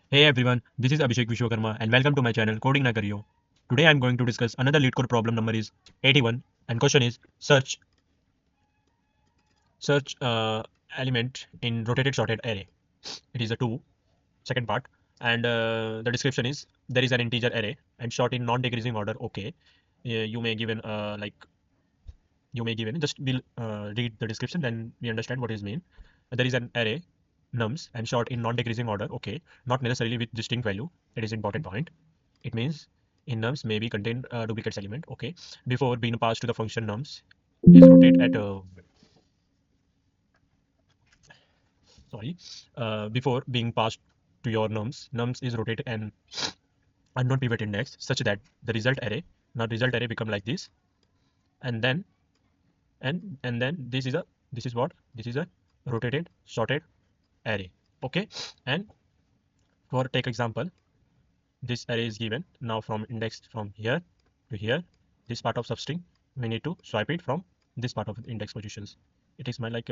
Hey everyone, this is Abhishek Vishwakarma and welcome to my channel Coding Na Kariyo. Today I am going to discuss another lead code problem. Number is 81 and question is search element in rotated sorted array. It is a 2 second part, and the description is there is an integer array and sort in non-decreasing order. Okay, you may given just we'll read the description, then we understand what is mean. There is an array nums and sort in non-decreasing order. Okay, not necessarily with distinct value. It is important point. It means in nums may be contain duplicates element. Okay, before being passed to the function nums is rotate at sorry before being passed to your nums is rotate an unknown pivot index such that the result array become like this, and then and then this is a rotated sorted array. Okay, and for take example, this array is given now from index from here to here. This part of substring we need to swipe it from this part of index positions. It is my like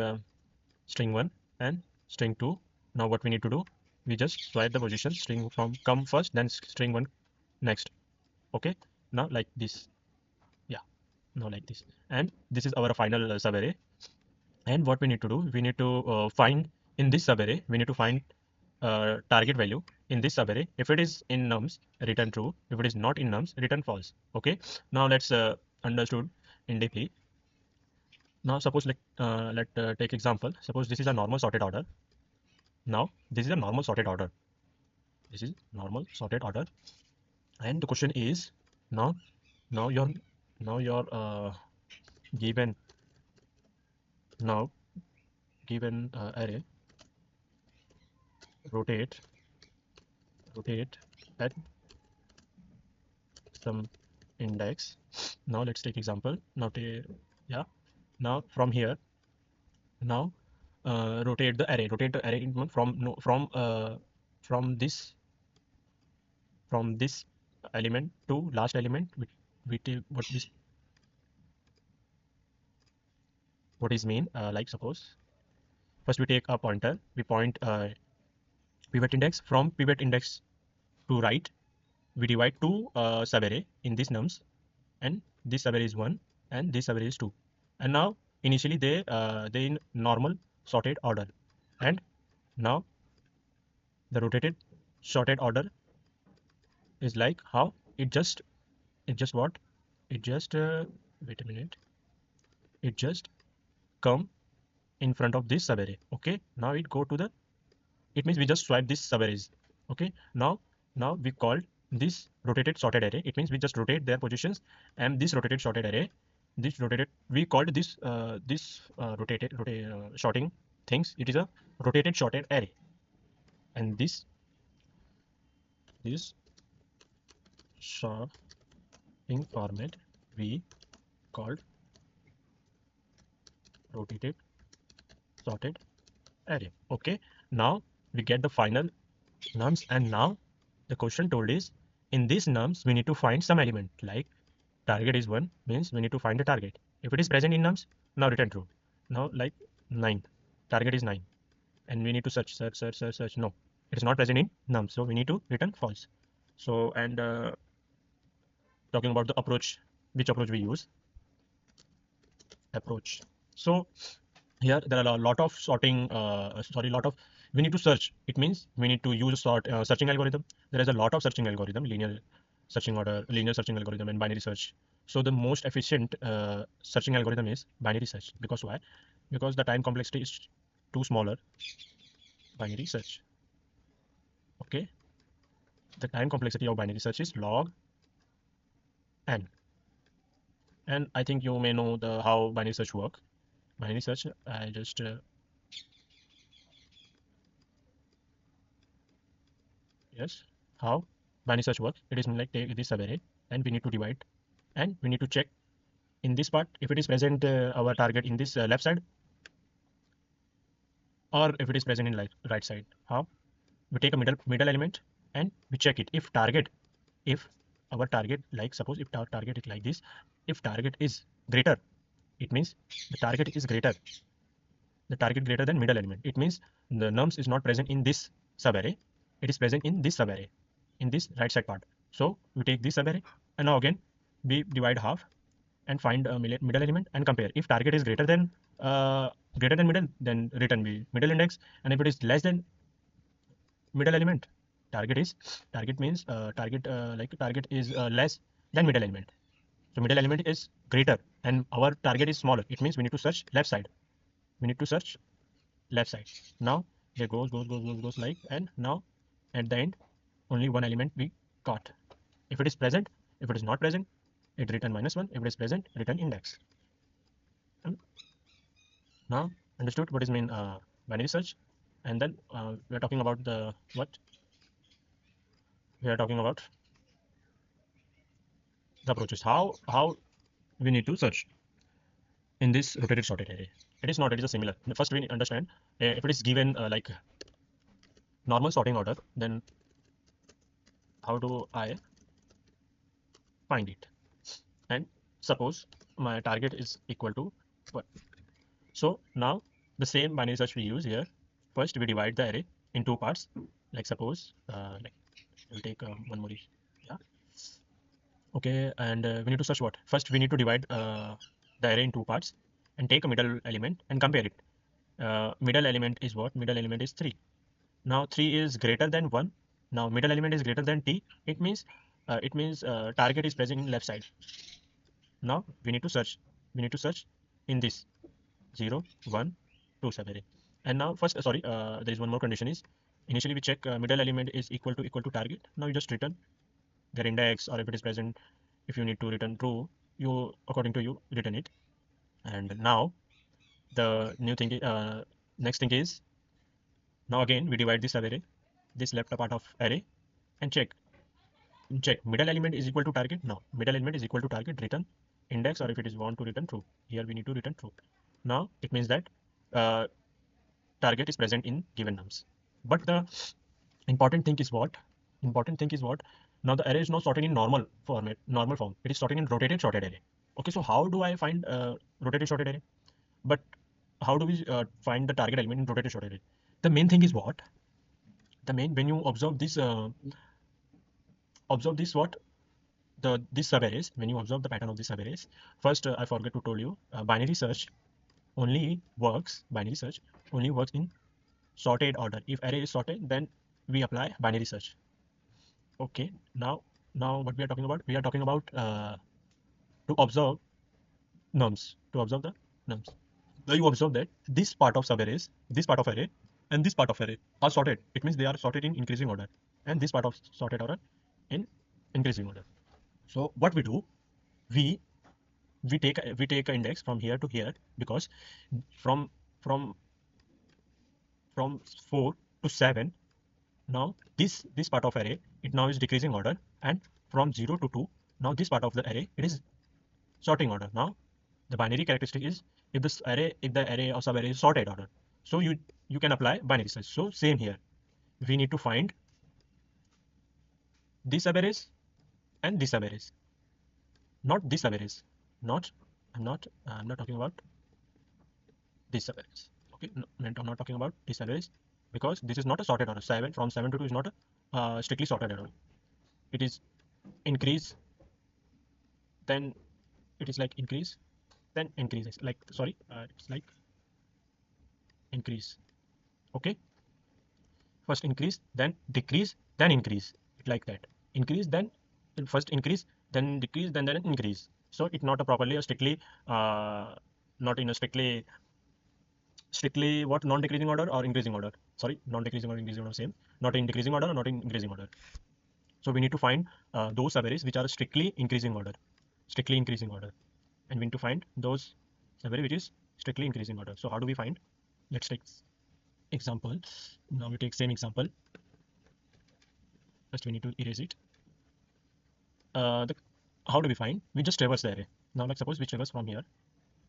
string 1 and string 2. Now what we need to do, we just swipe the position string from come first, then string 1 next. Okay, now like this. Yeah, now like this, and this is our final subarray. And what we need to do, we need to find in this subarray, we need to find target value in this subarray. If it is in nums, return true. If it is not in nums, return false. Okay, now let's understood in deeply. Now suppose like let take example. Suppose this is a normal sorted order. Now this is a normal sorted order. This is normal sorted order, and the question is now now your now your given now given array rotate rotate at some index. Now let's take example. Now yeah. Now from here, now rotate the array. Rotate the array from no, from this from this element to last element. We take what is mean. Like suppose first we take a pointer. We point pivot index from pivot index to right. We divide two subarray in these nums, and this subarray is 1 and this subarray is 2. And now initially they in normal sorted order, and now the rotated sorted order is like how it just what it just wait a minute, it just come in front of this subarray. Okay, now it go to the, it means we just swipe this subarrays. Okay, now we called this rotated sorted array. It means we just rotate their positions, and this rotated sorted array, this rotated, we called this sorting things, it is a rotated sorted array. And this sorting format we called rotated sorted array. Okay, now we get the final nums, and now the question told is in these nums we need to find some element. Like target is 1 means we need to find the target. If it is present in nums, now return true. Now like 9, target is 9, and we need to search. No, it is not present in nums, so we need to return false. So and talking about the approach, which approach we use, approach. So here there are a lot of sorting lot of, we need to search. It means we need to use searching algorithm. There is a lot of searching algorithm, linear searching algorithm, and binary search. So the most efficient searching algorithm is binary search. Because why? Because the time complexity is too smaller. Binary search. Okay, the time complexity of binary search is log n. And I think you may know the how binary search work. Binary search, I just yes, how binary search works. It is like take this array and we need to divide, and we need to check in this part if it is present our target in this left side, or if it is present in right side. How? We take a middle element and we check it if target, if our target, like suppose if our target is like this, if target is greater, it means the target is greater, the target greater than middle element. It means the nums is not present in this subarray. it is present in this subarray, in this right side part. So we take this subarray, and now again we divide half and find a middle element and compare. If target is middle, then return middle index, and if it is less than middle element, target means target is less than middle element. So middle element is greater and our target is smaller. It means we need to search left side. We need to search left side. Now there goes like, and now at the end only one element we got. If it is present, if it is not present, it return -1. If it is present, return index. And now understood what is mean binary search. And then we are talking about the what we are talking about the approaches. How we need to search in this rotated sorted array. It is not. It is a similar. First we understand if it is given like normal sorting order, then how do I find it? And suppose my target is equal to 1. So now the same binary search we use here. First we divide the array in two parts. Like suppose like we'll take one more. Yeah. Okay, and we need to search what? First we need to divide the array in two parts and take a middle element and compare it. Middle element is what? Middle element is 3. Now 3 is greater than 1. Now middle element is greater than t. It means target is present in left side. Now we need to search. We need to search in this 0, 1, 2 subarray. And now first, there is one more condition is initially we check middle element is equal to target. Now you just return their index, or if it is present, if you need to return true, you according to you return it. And now the new thing, next thing is now again we divide this array, this left part of array, and check middle element is equal to target. Now middle element is equal to target, return index, or if it is want to return true, here we need to return true. Now it means that target is present in given nums. But the important thing is what? Now the array is not sorted in normal form. It is sorted in rotated sorted array. Okay, so how do I find rotated sorted array? But how do we find the target element in rotated sorted array? The main thing is what? When you observe this what this subarrays, when you observe the pattern of these subarrays, first I forgot to tell you binary search only works in sorted order. If array is sorted, then we apply binary search. Okay, now what we are talking about? We are talking about to observe nums. Now you observe that this part of subarrays, this part of array, and this part of array are sorted. It means they are sorted in increasing order, and this part of sorted order in increasing order. So what we do, we take an index from here to here, because from 4 to 7, now this part of array, it now is decreasing order, and from 0 to 2, now this part of the array, it is sorting order. Now the binary characteristic is if the array or subarray is sorted order, so you can apply binary search. So same here, we need to find these subarrays and these subarrays, not these subarrays. I'm not talking about these subarrays. Okay, no, I'm not talking about these subarrays, because this is not a sorted order. From 7 to 2 is not a strictly sorted order. It is increase, then it is like increase, then increase. It's like it's like increase. Okay, first increase, then decrease, then increase. It like that. Increase, then first increase, then decrease, then increase. So it's not a properly a strictly not in a strictly what, non-decreasing order or increasing order. Sorry, non-decreasing or increasing order same. Not in decreasing order or not in increasing order. So we need to find those subarrays which are strictly increasing order, and we need to find those subarray which is strictly increasing order. So how do we find? Let's take example. Now we take same example. First we need to erase it. How do we find? We just traverse the array. Now like suppose we traverse from here.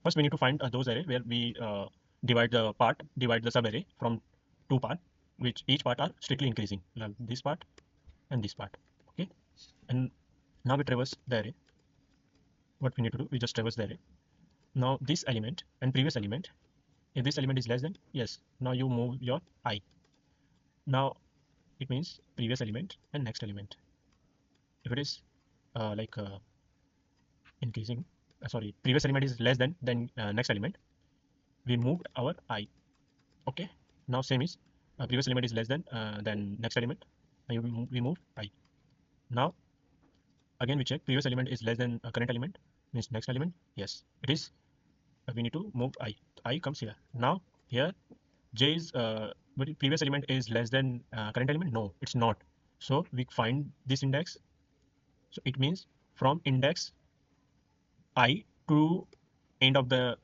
First we need to find those array where we divide the subarray from two parts, which each part are strictly increasing, like this part and this part. Okay, and now we traverse the array. What we need to do, we just traverse the array. Now this element and previous element, if this element is less than, yes, now you move your I. Now it means previous element and next element. If it is increasing, sorry, previous element is less than next element, we moved our I. Okay, now same is previous element is less than next element, and we moved I. Now again we check previous element is less than current element, means next element. Yes, it is. We need to move I. I comes here. Now here j is but previous element is less than current element. No, it's not. So we find this index. So it means from index I to end of the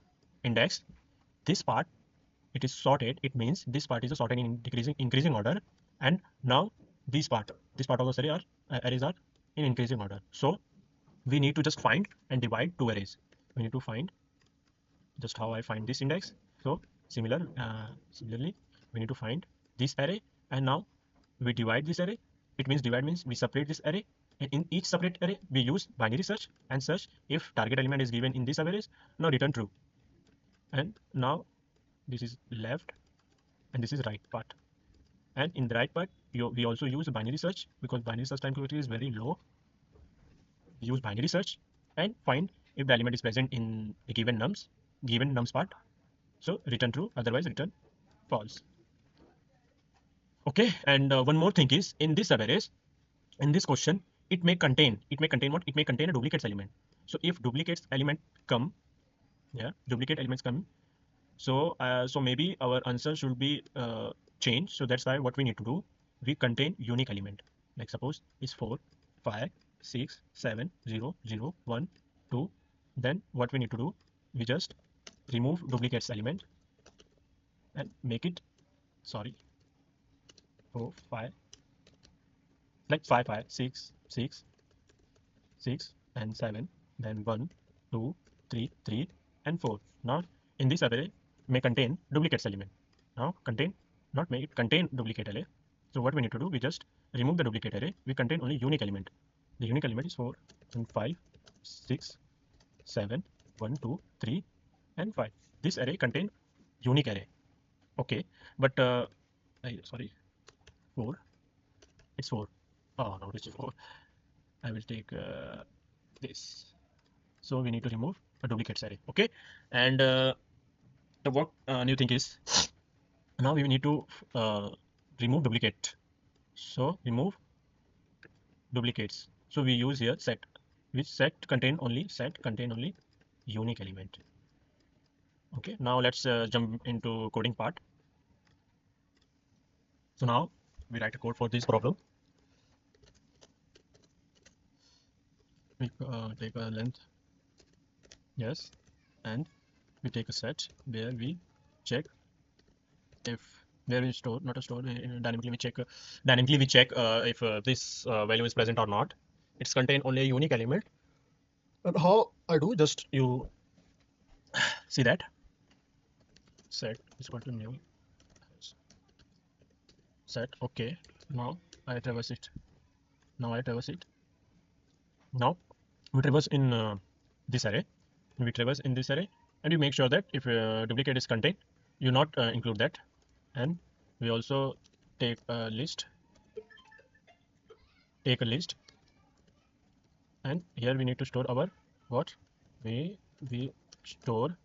index, this part it is sorted. It means this part is sorted in increasing order, and now this part of the array are arrays are in increasing order. So we need to just find and divide two arrays. We need to find just how I find this index. So similarly, we need to find this array, and now we divide this array. It means divide means we separate this array, and in each separate array we use binary search and search if target element is given in this arrays. Now return true, and now this is left and this is right part. And in the right part, we also use binary search because binary search time complexity is very low. We use binary search and find if the element is present in the given nums part. So return true, otherwise return false. Okay, and one more thing is in this arrays, in this question, it may contain what? It may contain a duplicates element. So if duplicates element come, yeah, duplicate elements come. So so maybe our answer should be changed. So that's why what we need to do, we contain unique element. Like suppose it's 4, 5, 6, 7, 0, 0, 1, 2. Then what we need to do, we just remove duplicates element and make it, sorry, 4, 5, like 5, 5, 6, 6, 6 and 7, then 1, 2, 3, 3 and 4. Now in this array may contain duplicates element. Now contain, not make it contain duplicate array. So what we need to do, we just remove the duplicate array. We contain only unique element. The unique element is 4 and 5, 6, 7, 1, 2, 3 and 5. This array contain unique array. Okay, but sorry, 4. It's 4. Oh no, it's 4. I will take this. So we need to remove a duplicate array. Okay, and the what new thing is, now we need to remove duplicate. So remove duplicates. So we use here set, which set contain only unique element. Okay, now let's jump into coding part. So now we write a code for this problem. We take a length, yes, and we take a set where we check if where we store, not a store, dynamically we check if this value is present or not. It's contain only a unique element. And how I do, just you see that set is equal to new set. Okay, now I traverse it. Now we traverse in this array. We traverse in this array, and you make sure that if duplicate is contained, you not include that. And we also take a list. And here we need to store our what? We store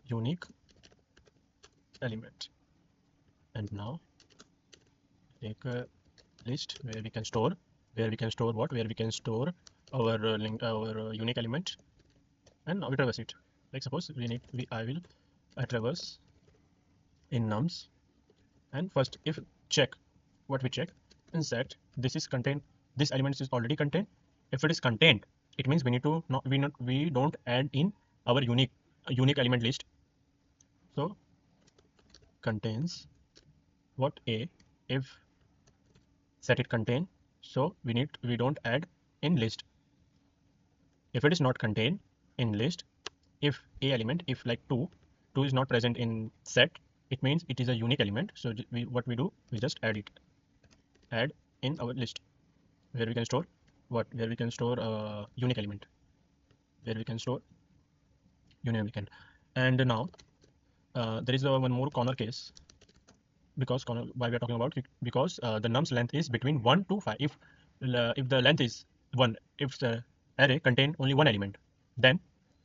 unique element. And now take a list where we can store what? Where we can store our unique element, and now we traverse it. Like suppose I will traverse in nums, and first if check, what we check in set, this is contained, this element is already contained. If it is contained, it means we need to we don't add in our unique element list. So contains what? A. If set it contain, so we don't add in list. If it is not contained in list, if a element, if like 2 is not present in set, it means it is a unique element. So what we do, we just add in our list where we can store what? Where we can store unique element, where we can store unique element. And now there is one more corner case, because corner, why we are talking about it, because the nums length is between 1 to 5. If the length is 1, if the array contain only one element, then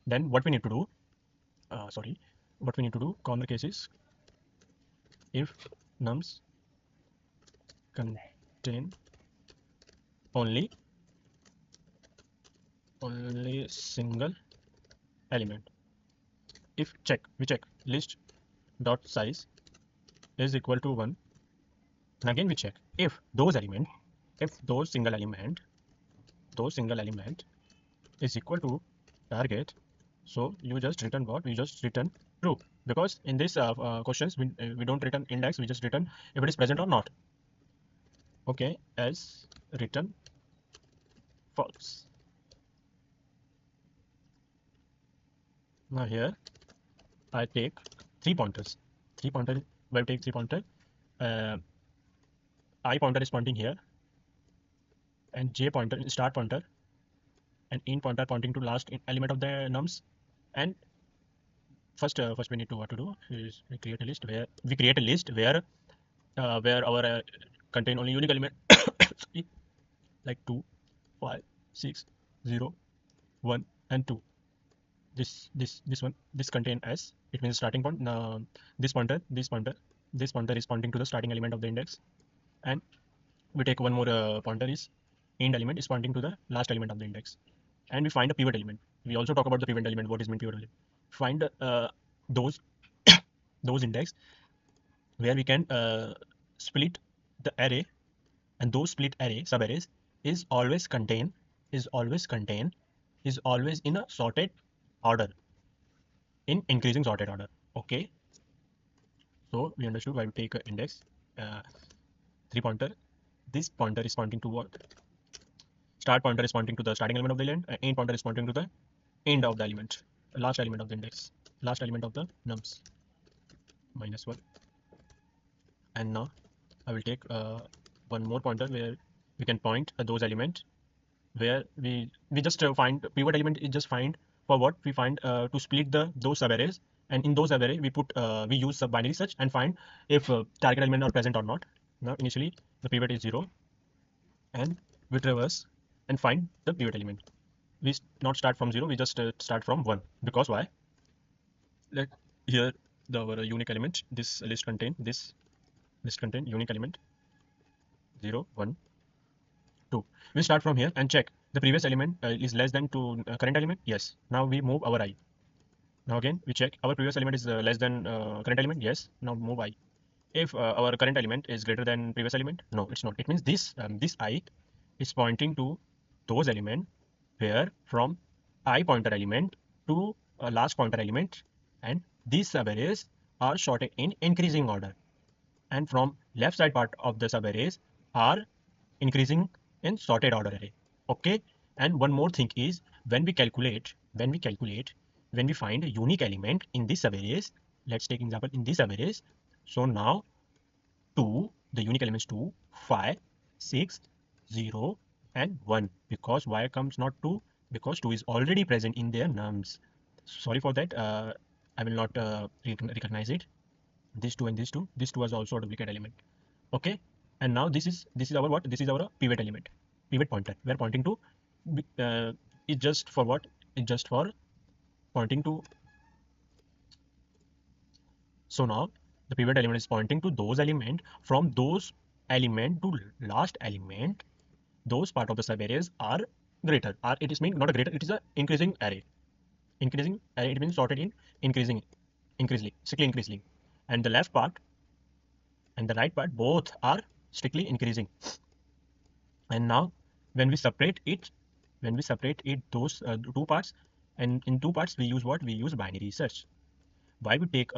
what we need to do, sorry, what we need to do, corner case is if nums contain only single element. If we check list dot size is equal to 1, and again we check if those single element is equal to target, so you just return what? We just return true, because in this questions we don't return index, we just return if it is present or not. Okay, as return false. Now here I take three pointers. Where take three pointer, I pointer is pointing here, and j pointer start pointer, and in pointer pointing to last element of the nums. And first we need to what to do is we create a list where our contain only unique element like 2, 5, 6, 0, 1 and 2. This contain s, it means starting point. This pointer is pointing to the starting element of the index, and we take one more pointer is end element is pointing to the last element of the index, and we find a pivot element. We also talk about the pivot element, what is mean pivot element. Find those those index where we can split the array, and those split array subarrays is always in a sorted order, in increasing sorted order. Okay, so we understood why we take an index, three pointer. This pointer is pointing to what? Start pointer is pointing to the starting element of the element, end pointer is pointing to the end of the element, last element of the index, last element of the nums, -1. And now I will take one more pointer where we can point those elements where we just find pivot element is just find for what we find to split those subarrays, and in those array we put we use sub binary search and find if target element are present or not. Now initially the pivot is 0, and we traverse and find the pivot element. We not start from 0, we just start from 1, because why? Let here our unique element, this list contain unique element 0, 1, 2. We start from here and check the previous element is less than to current element. Yes. Now we move our I. Now again we check our previous element is less than current element. Yes. Now move I. If our current element is greater than previous element, no, it's not. It means this I is pointing to those element where from I pointer element to last pointer element, and these subarrays are sorted in increasing order, and from left side part of the subarrays are increasing in sorted order array. Okay, and one more thing is when we find a unique element in this subarrays, let's take example in this subarrays. So now 2, the unique elements 2, 5, 6, 0 and 1, because why comes not 2? Because 2 is already present in their nums. Sorry for that, I will not recognize it. This 2 and this 2 was also a duplicate element. Okay, and now this is our what? This is our pivot element, pivot pointer. We are pointing to it's just for what? It's just for pointing to. So now the pivot element is pointing to those element, from those element to last element, those part of the subarrays are greater. Or it is mean not a greater, it is a increasing array. Increasing array, it means sorted in strictly increasing. And the left part and the right part both are strictly increasing. And now when we separate it those two parts, and in two parts we use what? We use binary search. Why we take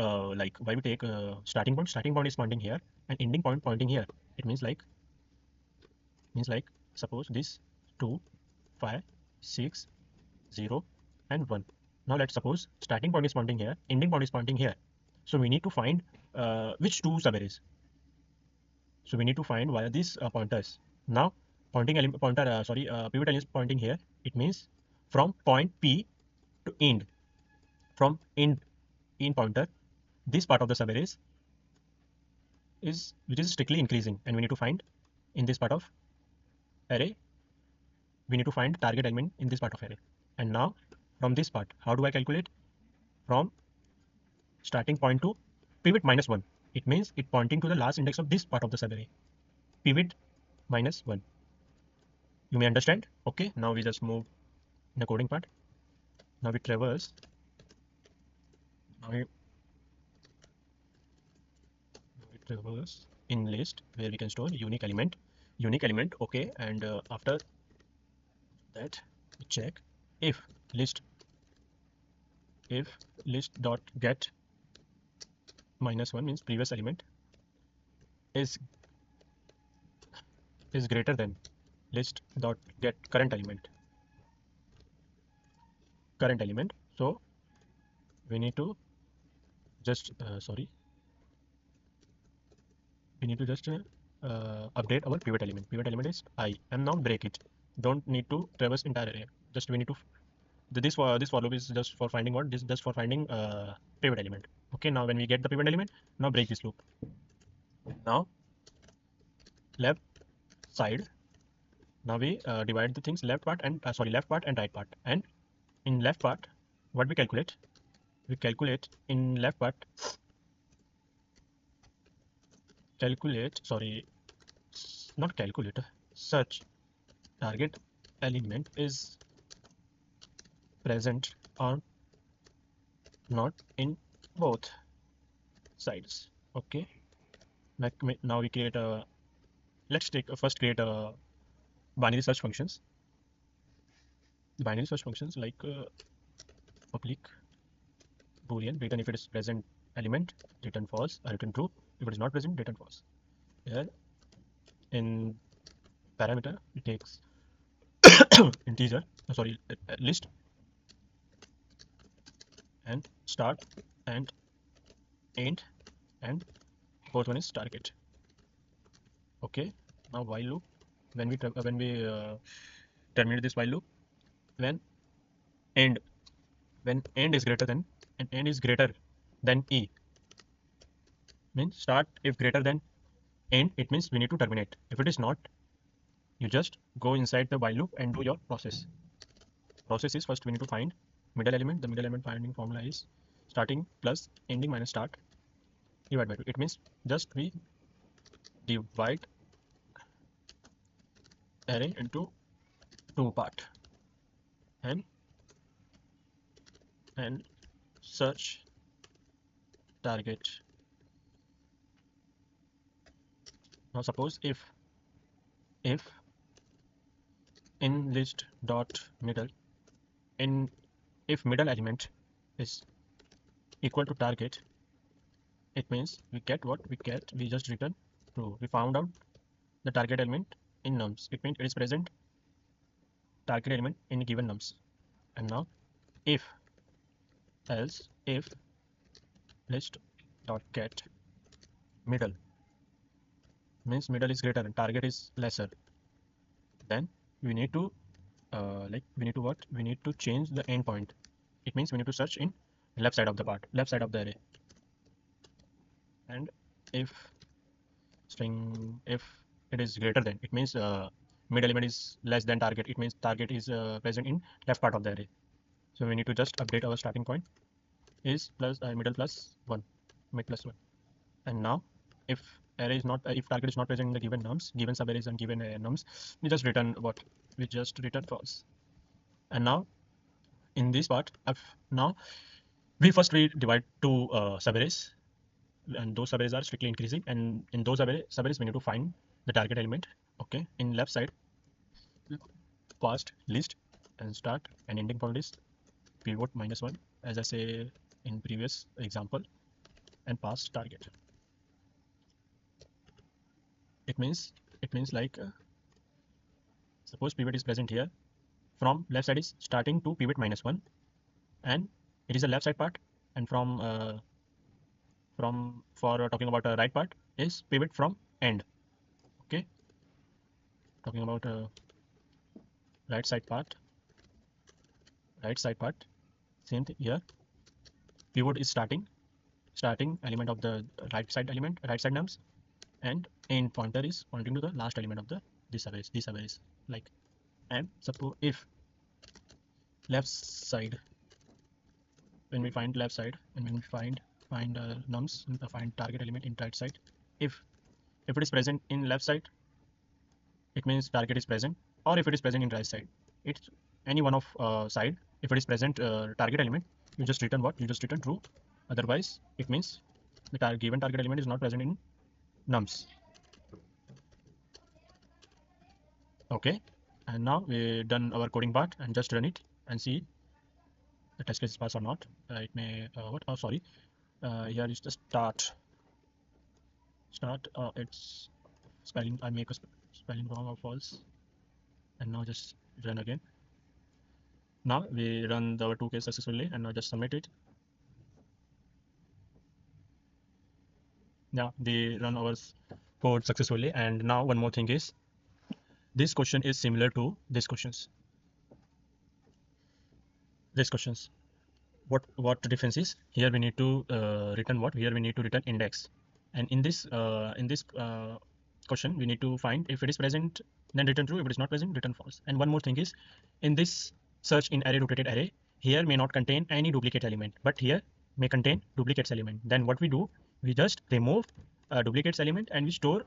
starting point is pointing here and ending point pointing here. It means like suppose this 2, 5, 6, 0 and 1. Now let's suppose starting point is pointing here, ending point is pointing here. So we need to find which two subarrays. So we need to find via these pointers. Now pivot element is pointing here. It means from point P to end, from end pointer this part of the subarray is which is strictly increasing, and we need to find in this part of array, we need to find target element in this part of array. And now from this part, how do I calculate? From starting point to pivot minus 1. It means it pointing to the last index of this part of the subarray. Pivot minus 1. You may understand. Okay, now we just move in the coding part. Now we traverse. Now we traverse in list where we can store unique element. Okay, and after that we check if list dot get minus 1 means previous element is greater than list dot get current element. So we need to just update our pivot element. Pivot element is I, and now break it. Don't need to traverse entire array. Just we need to this for loop is just for finding what this just for finding pivot element. Okay, now when we get the pivot element, now break this loop. Now left side. Now we divide the things left part and right part. And in left part, what we calculate? We calculate in left part. Search target element is present or not in both sides. Okay, now we create a first create a binary search functions. Binary search functions like public boolean, return if it is present element, return false, or return true. If it is not present, return false. Here in parameter it takes integer, list, and start and end, and fourth one is target. Okay, now while loop, when we terminate this while loop, when end is greater than e, means start if greater than end, it means we need to terminate. If it is not, you just go inside the while loop and do your process. Process is first we need to find middle element. The middle element finding formula is starting plus ending minus start divided by 2. It means just we divide array into two part and search target. Now suppose if in list dot middle, if middle element is equal to target, it means we get what we get. We just return true. We found out the target element in nums. It means it is present target element in given nums. And now if list dot get middle means middle is greater and target is lesser, then we need to we need to change the endpoint. It means we need to search in left side of the array. And if it is greater than, it means mid element is less than target. It means target is present in left part of the array. So we need to just update our starting point is plus middle plus 1, mid plus 1. And now if array is not if target is not present in the given nums, given subarrays and given nums, we just return false. And now in this part, now we divide two subarrays, and those subarrays are strictly increasing, and in those subarrays we need to find the target element. Okay, in left side past list and start and ending point is pivot minus 1, as I say in previous example, and past target. It means like suppose pivot is present here, from left side is starting to pivot minus 1, and it is a left side part, and for talking about a right part is pivot from end. Okay, talking about right side part, same thing here. Pivot is starting starting element of the right side nums, and end pointer is pointing to the last element of the this arrays like. And suppose if left side, when we find left side and when we find nums, find target element in right side, if it is present in left side, it means target is present, or if it is present in right side, it's any one of side. If it is present target element, you just return what? You just return true. Otherwise it means the given target element is not present in nums. Okay, and now we done our coding part, and just run it and see the test case is pass or not. It may what? Oh, sorry. Here is the start. It's spelling. I make a spelling wrong or false, and now just run again. Now we run our 2 case successfully, and now just submit it. Now we run our code successfully, and now one more thing is, this question is similar to these questions. What the difference is? Here we need to return what? Here we need to return index, and in this question we need to find if it is present, then return true. If it is not present, return false. And one more thing is, in this search in array rotated array, here may not contain any duplicate element, but here may contain duplicates element. Then what we do? We just remove duplicates element and we store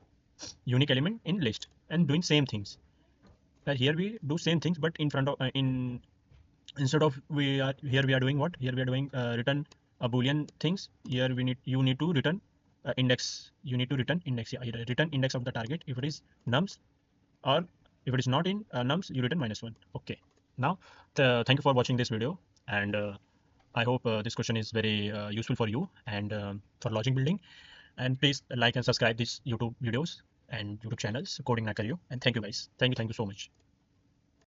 unique element in list, and doing same things. Here we do same things, but in front of instead of we are doing what? Here we are doing return a boolean things. Here you need to return index. You need to return index. Either return index of the target if it is nums, or if it is not in nums, you return -1. Okay. Now thank you for watching this video, and I hope this question is very useful for you and for logic building. And please like and subscribe these YouTube videos and YouTube channels, Coding Na Kariyo. And thank you guys. Thank you so much.